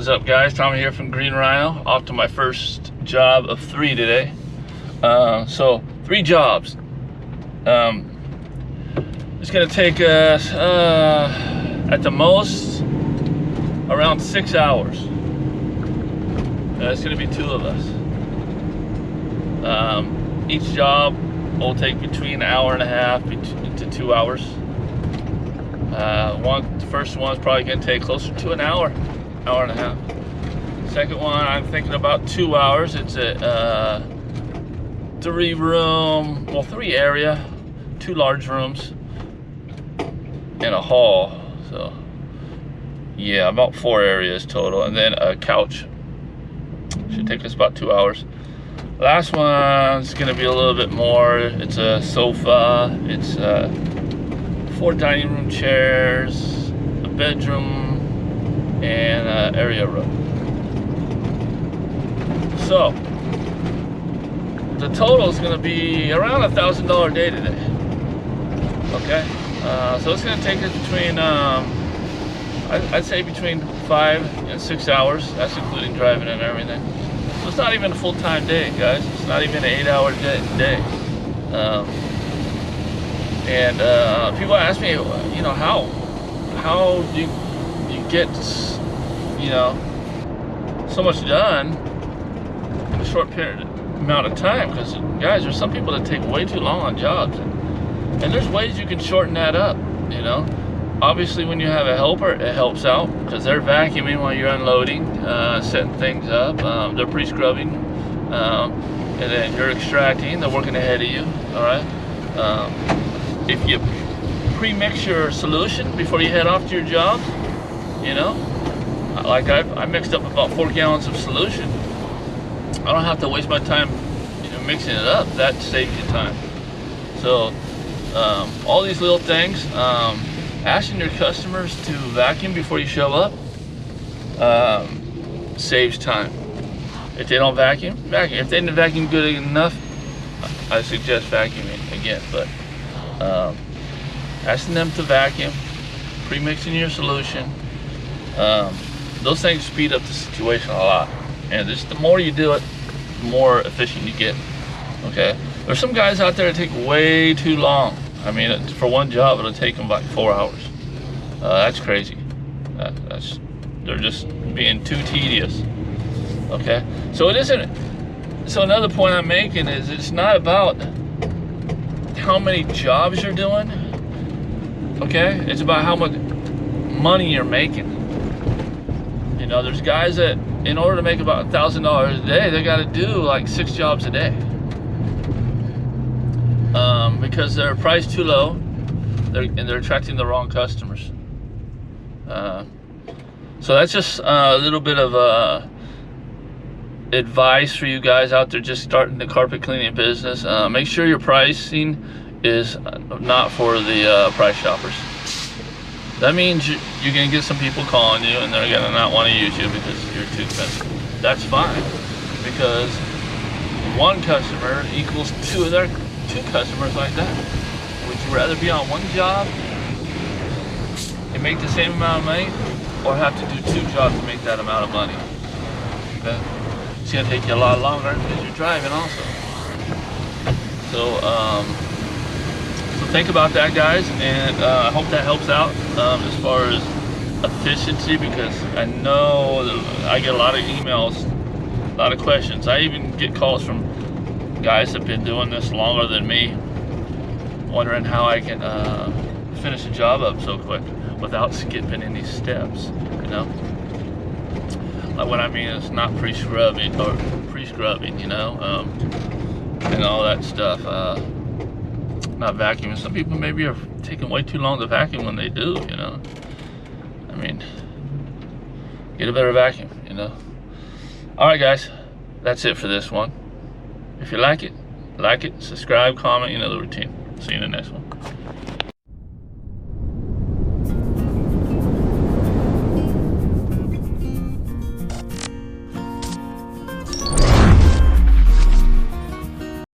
What's up, guys? Tommy here from Green Rhino. Off to my first job of 3 today. So 3 jobs. It's gonna take us at the most around 6 hours. It's gonna be 2 of us. Each job will take between an hour and a half to 2 hours. The first one's probably gonna take closer to an hour and a half. Second one, I'm thinking about 2 hours. It's a 3 area, 2 large rooms, and a hall. So yeah, about 4 areas total, and then a couch. Should take us about 2 hours. Last one's gonna be a little bit more. It's a sofa, it's 4 dining room chairs, a bedroom, and an area room. So the total is going to be around $1,000 a day today. Okay, so it's going to take us between I'd say between 5 and 6 hours. That's including driving and everything. So it's not even a full-time day, guys. It's not even an 8-hour day. And people ask me, you know, how do you get, you know, so much done in a short amount of time? Because, guys, there's some people that take way too long on jobs, and there's ways you can shorten that up. You know, obviously when you have a helper, it helps out because they're vacuuming while you're unloading, setting things up. They're pre-scrubbing, and then you're extracting. They're working ahead of you. All right. If you pre-mix your solution before you head off to your job, you know, like I mixed up about 4 gallons of solution. I don't have to waste my time, you know, mixing it up. That saves you time. So all these little things, asking your customers to vacuum before you show up saves time. If they don't vacuum. If they didn't vacuum good enough, I suggest vacuuming again. But asking them to vacuum, pre-mixing your solution, those things speed up the situation a lot. And just the more you do it, the more efficient you get. Okay, there's some guys out there that take way too long. I mean, for one job, it'll take them like 4 hours. That's crazy. They're just being too tedious. Okay, so it isn't. So another point I'm making is it's not about how many jobs you're doing. Okay, it's about how much money you're making. You know, there's guys that in order to make about $1,000 a day, they got to do like 6 jobs a day because they're priced too low, and they're attracting the wrong customers. So that's just a little bit of advice for you guys out there just starting the carpet cleaning business. Make sure your pricing is not for the price shoppers. That means you're going to get some people calling you and they're going to not want to use you because you're too expensive. That's fine, because 1 customer equals 2 customers like that. Would you rather be on 1 job and make the same amount of money, or have to do 2 jobs to make that amount of money? Okay? It's going to take you a lot longer because you're driving also. So think about that, guys, and I hope that helps out as far as efficiency, because I know I get a lot of emails, a lot of questions. I even get calls from guys that have been doing this longer than me, wondering how I can finish a job up so quick without skipping any steps, you know? Like what I mean is not pre-scrubbing, you know, and all that stuff. Not vacuuming. Some people maybe are taking way too long to vacuum when they do, you know. I mean, get a better vacuum, you know. Alright, guys, that's it for this one. If you like it, subscribe, comment, you know the routine. See you in the next one.